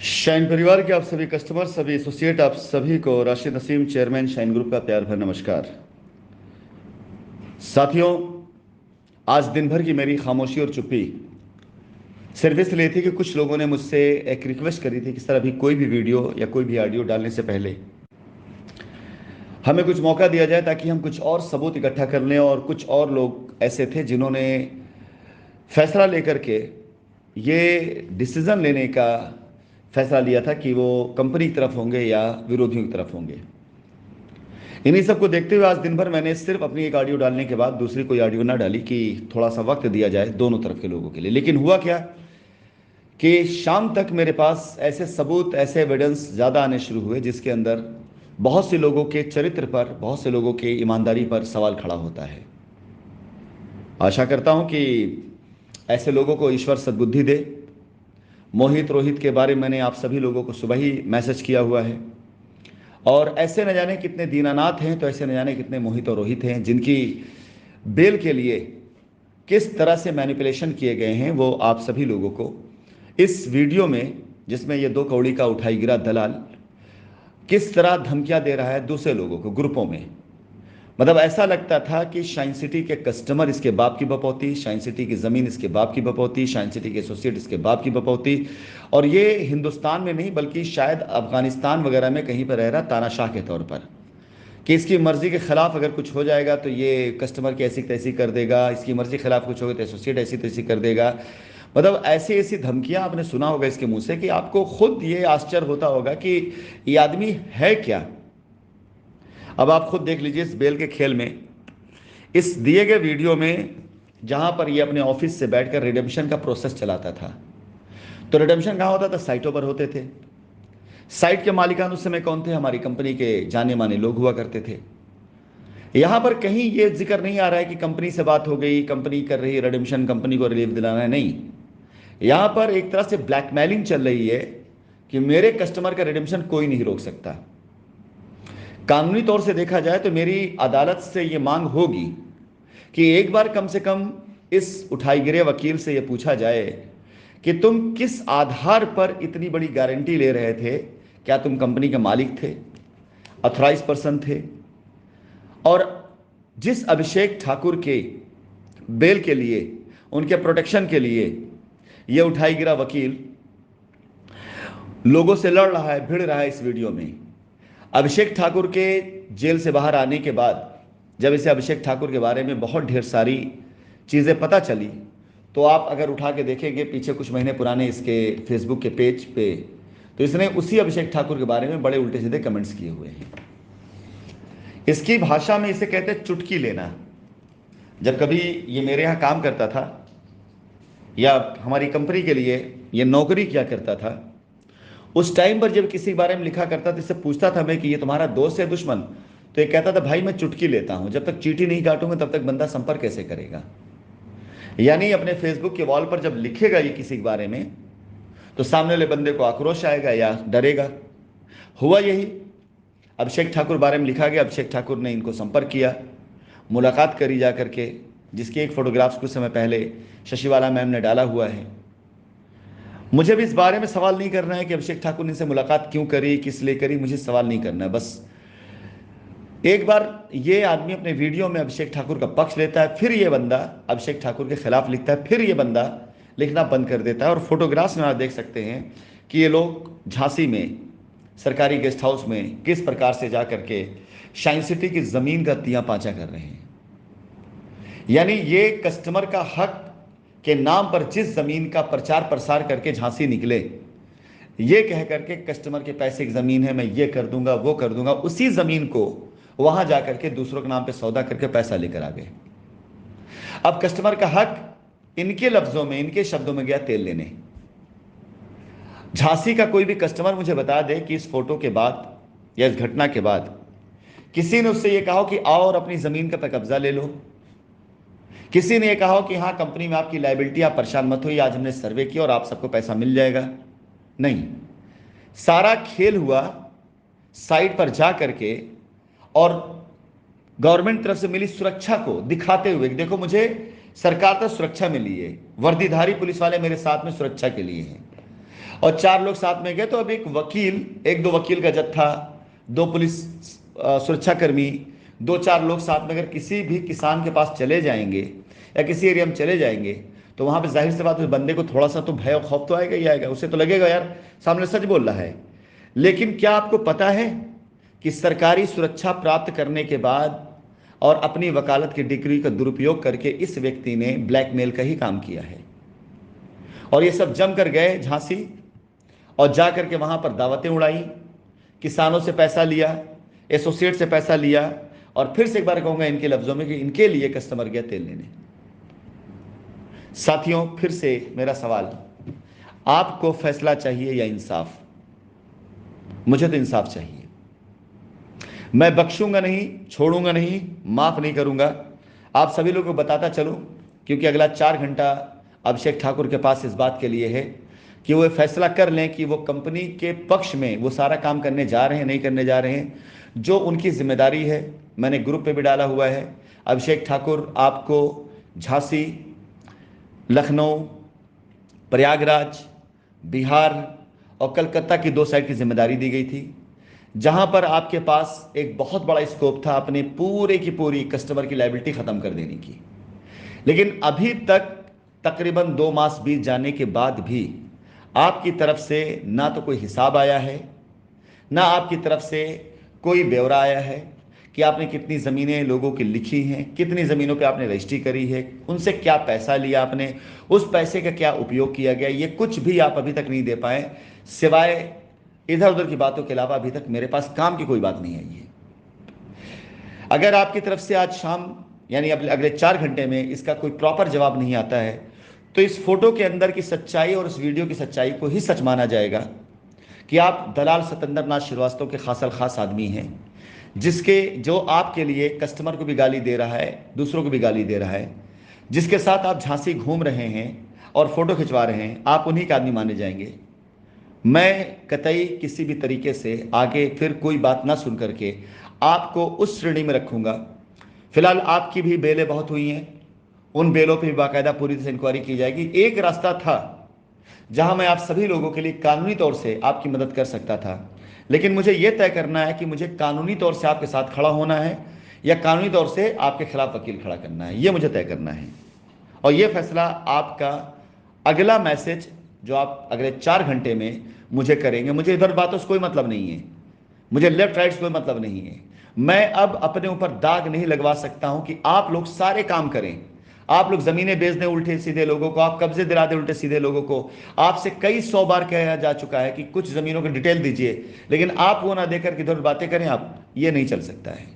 Shine परिवार के आप सभी कस्टमर, सभी एसोसिएट, आप सभी को Rashid Naseem, chairman shine group का प्यार भरा नमस्कार। साथियों, आज दिन भर की मेरी खामोशी और चुप्पी सिर्फ इसलिए थी कि कुछ लोगों ने मुझसे एक रिक्वेस्ट करी थी कि सर अभी कोई भी वीडियो या कोई भी ऑडियो डालने से पहले हमें कुछ मौका दिया जाए ताकि हम कुछ और सबूत इकट्ठा कर लें। और कुछ और लोग ऐसे थे जिन्होंने फैसला लेकर के ये डिसीज़न लेने का फैसला लिया था कि वो कंपनी की तरफ होंगे या विरोधियों की तरफ होंगे। इन्हीं सबको देखते हुए आज दिन भर मैंने सिर्फ अपनी एक ऑडियो डालने के बाद दूसरी कोई ऑडियो ना डाली कि थोड़ा सा वक्त दिया जाए दोनों तरफ के लोगों के लिए। लेकिन हुआ क्या कि शाम तक मेरे पास ऐसे सबूत, ऐसे एविडेंस ज़्यादा आने शुरू हुए जिसके अंदर बहुत से लोगों के चरित्र पर, बहुत से लोगों की ईमानदारी पर सवाल खड़ा होता है। आशा करता हूं कि ऐसे लोगों को ईश्वर सद्बुद्धि दे। मोहित रोहित के बारे में मैंने आप सभी लोगों को सुबह ही मैसेज किया हुआ है। और ऐसे न जाने कितने दीनानाथ हैं, तो ऐसे न जाने कितने मोहित और रोहित हैं जिनकी बेल के लिए किस तरह से मैनिपुलेशन किए गए हैं, वो आप सभी लोगों को इस वीडियो में, जिसमें ये दो कौड़ी का उठाई गिरा दलाल किस तरह धमकियां दे रहा है दूसरे लोगों को ग्रुपों में। मतलब ऐसा लगता था कि शाइन सिटी के कस्टमर इसके बाप की बपौती, शाइन सिटी की ज़मीन इसके बाप की बपौती, शाइन सिटी के एसोसिएट इसके बाप की बपौती। और ये हिंदुस्तान में नहीं बल्कि शायद अफगानिस्तान वगैरह में कहीं पर रह रहा तानाशाह के तौर पर, कि इसकी मर्ज़ी के ख़िलाफ़ अगर कुछ हो जाएगा तो ये कस्टमर की ऐसी तैसी कर देगा, इसकी मर्ज़ी के खिलाफ कुछ होगा तो एसोसिएट ऐसी तैसी कर देगा। मतलब ऐसी ऐसी धमकियां आपने सुना होगा इसके मुंह से कि आपको खुद ये आश्चर्य होता होगा कि ये आदमी है क्या। अब आप खुद देख लीजिए इस बेल के खेल में, इस दिए गए वीडियो में जहां पर ये अपने ऑफिस से बैठकर रिडेम्पशन का प्रोसेस चलाता था। तो रिडेम्पशन कहां होता था? साइटों पर होते थे। साइट के मालिकान उस समय कौन थे? हमारी कंपनी के जाने माने लोग हुआ करते थे। यहां पर कहीं ये जिक्र नहीं आ रहा है कि कंपनी से बात हो गई, कंपनी कर रही है रिडेम्पशन, कंपनी को रिलीफ दिलाना है, नहीं। यहां पर एक तरह से ब्लैकमेलिंग चल रही है कि मेरे कस्टमर का रिडेम्पशन कोई नहीं रोक सकता। कानूनी तौर से देखा जाए तो मेरी अदालत से ये मांग होगी कि एक बार कम से कम इस उठाई गिरे वकील से यह पूछा जाए कि तुम किस आधार पर इतनी बड़ी गारंटी ले रहे थे? क्या तुम कंपनी के मालिक थे, ऑथराइज पर्सन थे? और जिस अभिषेक ठाकुर के बेल के लिए, उनके प्रोटेक्शन के लिए यह उठाई गिरा वकील लोगों से लड़ रहा है, भिड़ रहा है इस वीडियो में, अभिषेक ठाकुर के जेल से बाहर आने के बाद जब इसे अभिषेक ठाकुर के बारे में बहुत ढेर सारी चीज़ें पता चली, तो आप अगर उठा के देखेंगे पीछे कुछ महीने पुराने इसके फेसबुक के पेज पे, तो इसने उसी अभिषेक ठाकुर के बारे में बड़े उल्टे सीधे कमेंट्स किए हुए हैं। इसकी भाषा में इसे कहते हैं चुटकी लेना। जब कभी ये मेरे यहाँ काम करता था या हमारी कंपनी के लिए ये नौकरी किया करता था, उस टाइम पर जब किसी के बारे में लिखा करता था, इससे पूछता था मैं कि ये तुम्हारा दोस्त है दुश्मन, तो ये कहता था भाई मैं चुटकी लेता हूं, जब तक चीटी नहीं काटूंगा तब तक बंदा संपर्क कैसे करेगा। यानी अपने फेसबुक के वॉल पर जब लिखेगा ये किसी के बारे में तो सामने वाले बंदे को आक्रोश आएगा या डरेगा। हुआ यही, अभिषेक ठाकुर बारे में लिखा गया, अभिषेक ठाकुर ने इनको संपर्क किया, मुलाकात करी जा करके, जिसकी एक फोटोग्राफ्स कुछ समय पहले शशिवाला मैम ने डाला हुआ है। मुझे भी इस बारे में सवाल नहीं करना है कि अभिषेक ठाकुर ने इनसे मुलाकात क्यों करी, किस लिए करी, मुझे सवाल नहीं करना है। बस एक बार ये आदमी अपने वीडियो में अभिषेक ठाकुर का पक्ष लेता है, फिर ये बंदा अभिषेक ठाकुर के खिलाफ लिखता है, फिर ये बंदा लिखना बंद कर देता है। और फोटोग्राफ्स में आप देख सकते हैं कि ये लोग झांसी में सरकारी गेस्ट हाउस में किस प्रकार से जा करके शाइन सिटी की ज़मीन का तिया पांचा कर रहे हैं। यानी ये कस्टमर का हक के नाम पर जिस ज़मीन का प्रचार प्रसार करके झांसी निकले, ये कह करके कस्टमर के पैसे की ज़मीन है, मैं ये कर दूंगा वो कर दूंगा, उसी ज़मीन को वहां जाकर के दूसरों के नाम पे सौदा करके पैसा लेकर आ गए। अब कस्टमर का हक इनके लफ्जों में, इनके शब्दों में गया तेल लेने। झांसी का कोई भी कस्टमर मुझे बता दे कि इस फोटो के बाद या इस घटना के बाद किसी ने उससे यह कहा कि आओ और अपनी ज़मीन का पे कब्जा ले लो, किसी ने यह कहा कि हाँ कंपनी में आपकी लायबिलिटी, आप परेशान मत होइए, आज हमने सर्वे किया और आप सबको पैसा मिल जाएगा। नहीं, सारा खेल हुआ साइट पर जा करके और गवर्नमेंट तरफ से मिली सुरक्षा को दिखाते हुए, देखो मुझे सरकार तरफ सुरक्षा मिली है, वर्दीधारी पुलिस वाले मेरे साथ में सुरक्षा के लिए हैं। और 4 लोग साथ में गए। तो अब एक वकील, एक दो वकील का जत्था, 2 पुलिस सुरक्षाकर्मी, 2-4 लोग साथ में अगर किसी भी किसान के पास चले जाएंगे या किसी एरिया में चले जाएंगे, तो वहां पे जाहिर सी बात है उस बंदे को थोड़ा सा तो भय और खौफ तो आएगा ही आएगा। उसे तो लगेगा यार सामने सच बोल रहा है। लेकिन क्या आपको पता है कि सरकारी सुरक्षा प्राप्त करने के बाद और अपनी वकालत की डिग्री का दुरुपयोग करके इस व्यक्ति ने ब्लैकमेल का ही काम किया है। और ये सब जम कर गए झांसी और जा करके वहां पर दावतें उड़ाई, किसानों से पैसा लिया, एसोसिएट से पैसा लिया, और फिर से एक बार कहूंगा इनके लफ्जों में कि इनके लिए कस्टमर गया तेल लेने। साथियों, फिर से मेरा सवाल, आपको फैसला चाहिए या इंसाफ? मुझे तो इंसाफ चाहिए। मैं बख्शूंगा नहीं, छोड़ूंगा नहीं, माफ नहीं करूंगा। आप सभी लोगों को बताता चलूं, क्योंकि अगला 4 घंटा अभिषेक ठाकुर के पास इस बात के लिए है कि वो फैसला कर लें कि वो कंपनी के पक्ष में वो सारा काम करने जा रहे हैं, नहीं करने जा रहे हैं। जो उनकी जिम्मेदारी है, मैंने ग्रुप पे भी डाला हुआ है, अभिषेक ठाकुर आपको झांसी, लखनऊ, प्रयागराज, बिहार और कलकत्ता की 2 साइड की जिम्मेदारी दी गई थी, जहां पर आपके पास एक बहुत बड़ा स्कोप था अपने पूरे की पूरी कस्टमर की लायबिलिटी खत्म कर देने की। लेकिन अभी तक तकरीबन 2 मास बीत जाने के बाद भी आपकी तरफ से ना तो कोई हिसाब आया है, ना आपकी तरफ से कोई ब्यौरा आया है कि आपने कितनी ज़मीनें लोगों की लिखी हैं, कितनी ज़मीनों पे आपने रजिस्ट्री करी है, उनसे क्या पैसा लिया आपने, उस पैसे का क्या उपयोग किया गया, ये कुछ भी आप अभी तक नहीं दे पाए। सिवाय इधर उधर की बातों के अलावा अभी तक मेरे पास काम की कोई बात नहीं आई है। अगर आपकी तरफ से आज शाम यानी अगले 4 घंटे में इसका कोई प्रॉपर जवाब नहीं आता है, तो इस फोटो के अंदर की सच्चाई और इस वीडियो की सच्चाई को ही सच माना जाएगा कि आप दलाल सतेंद्र नाथ श्रीवास्तव के खासल खास आदमी हैं, जो आपके लिए कस्टमर को भी गाली दे रहा है, दूसरों को भी गाली दे रहा है, जिसके साथ आप झांसी घूम रहे हैं और फोटो खिंचवा रहे हैं, आप उन्हीं के आदमी माने जाएंगे। मैं कतई किसी भी तरीके से आगे फिर कोई बात ना सुन करके आपको उस श्रेणी में रखूंगा। फिलहाल आपकी भी बेलें बहुत हुई हैं, उन बेलों पर भी बाकायदा पूरी तरह से इंक्वायरी की जाएगी। एक रास्ता था जहां मैं आप सभी लोगों के लिए कानूनी तौर से आपकी मदद कर सकता था, लेकिन मुझे यह तय करना है कि मुझे कानूनी तौर से आपके साथ खड़ा होना है या कानूनी तौर से आपके खिलाफ वकील खड़ा करना है, यह मुझे तय करना है। और यह फैसला आपका अगला मैसेज जो आप अगले 4 घंटे में मुझे करेंगे, मुझे इधर बातों से कोई मतलब नहीं है, मुझे लेफ्ट राइट से कोई मतलब नहीं है। मैं अब अपने ऊपर दाग नहीं लगवा सकता हूं कि आप लोग सारे काम करें, आप लोग जमीनें बेच दें उल्टे सीधे लोगों को, आप कब्जे दिला दें उल्टे सीधे लोगों को। आपसे कई 100 बार कहा जा चुका है कि कुछ जमीनों की डिटेल दीजिए, लेकिन आप वो ना देकर किधर बातें करें, आप ये नहीं चल सकता है।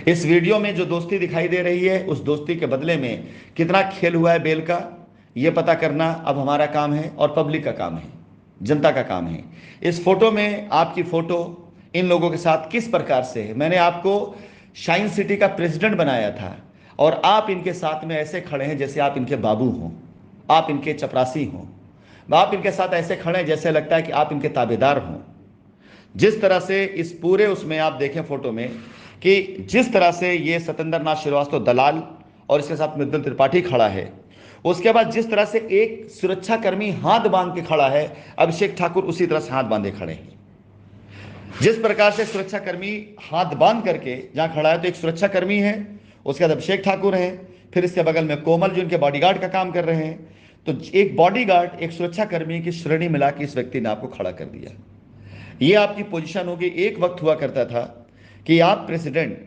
इस वीडियो में जो दोस्ती दिखाई दे रही है, उस दोस्ती के बदले में कितना खेल हुआ है बेल का, यह पता करना अब हमारा काम है और पब्लिक का काम है, जनता का काम है। इस फोटो में आपकी फोटो इन लोगों के साथ किस प्रकार से है, मैंने आपको शाइन सिटी का प्रेसिडेंट बनाया था और आप इनके साथ में ऐसे खड़े हैं जैसे आप इनके बाबू हों, आप इनके चपरासी हों, आप इनके साथ ऐसे खड़े हैं जैसे लगता है कि आप इनके ताबेदार हों। जिस तरह से इस पूरे उसमें आप देखें फोटो में कि जिस तरह से ये सतेंद्र नाथ श्रीवास्तव दलाल और इसके साथ मृदुल त्रिपाठी खड़ा है, उसके बाद जिस तरह से एक सुरक्षाकर्मी हाथ बांध के खड़ा है, अभिषेक ठाकुर उसी तरह से हाथ बांधे खड़े हैं। जिस प्रकार से सुरक्षाकर्मी हाथ बांध करके जहां खड़ा है, तो एक सुरक्षाकर्मी है, उसके बाद अभिषेक ठाकुर हैं, फिर इसके बगल में कोमल जो इनके बॉडीगार्ड का काम कर रहे हैं। तो एक बॉडीगार्ड एक सुरक्षाकर्मी की श्रेणी मिला के इस व्यक्ति ने आपको खड़ा कर दिया। ये आपकी पोजीशन होगी। एक वक्त हुआ करता था कि आप प्रेसिडेंट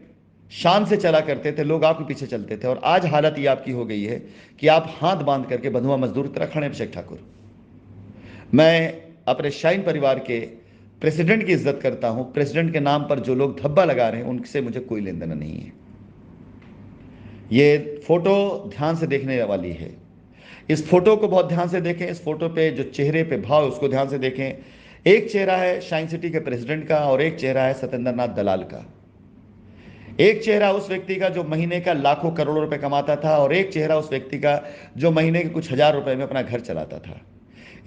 शान से चला करते थे, लोग आपके पीछे चलते थे, और आज हालत ये आपकी हो गई है कि आप हाथ बांध करके बंधुआ मजदूर की तरह खड़े। अभिषेक ठाकुर, मैं अपने शाइन परिवार के प्रेसिडेंट की इज्जत करता हूं। प्रेसिडेंट के नाम पर जो लोग धब्बा लगा रहे हैं उनसे मुझे कोई लेन देना नहीं है। ये फोटो ध्यान से देखने वाली है, इस फोटो को बहुत ध्यान से देखें। इस फोटो पे जो चेहरे पे भाव उसको ध्यान से देखें। एक चेहरा है शाइन सिटी के प्रेसिडेंट का और एक चेहरा है सतेंद्र नाथ दलाल का। एक चेहरा उस व्यक्ति का जो महीने का लाखों करोड़ों रुपए कमाता था और एक चेहरा उस व्यक्ति का जो महीने के कुछ हजार रुपए में अपना घर चलाता था।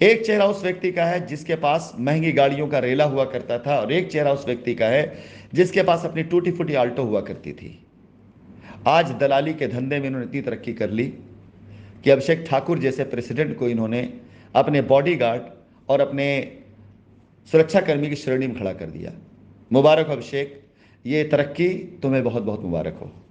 एक चेहरा उस व्यक्ति का है जिसके पास महंगी गाड़ियों का रेला हुआ करता था और एक चेहरा उस व्यक्ति का है जिसके पास अपनी टूटी फूटी आल्टो हुआ करती थी। आज दलाली के धंधे में इन्होंने इतनी तरक्की कर ली कि अभिषेक ठाकुर जैसे प्रेसिडेंट को इन्होंने अपने बॉडीगार्ड और अपने सुरक्षाकर्मी की श्रेणी में खड़ा कर दिया। मुबारक हो अभिषेक, ये तरक्की तुम्हें बहुत बहुत मुबारक हो।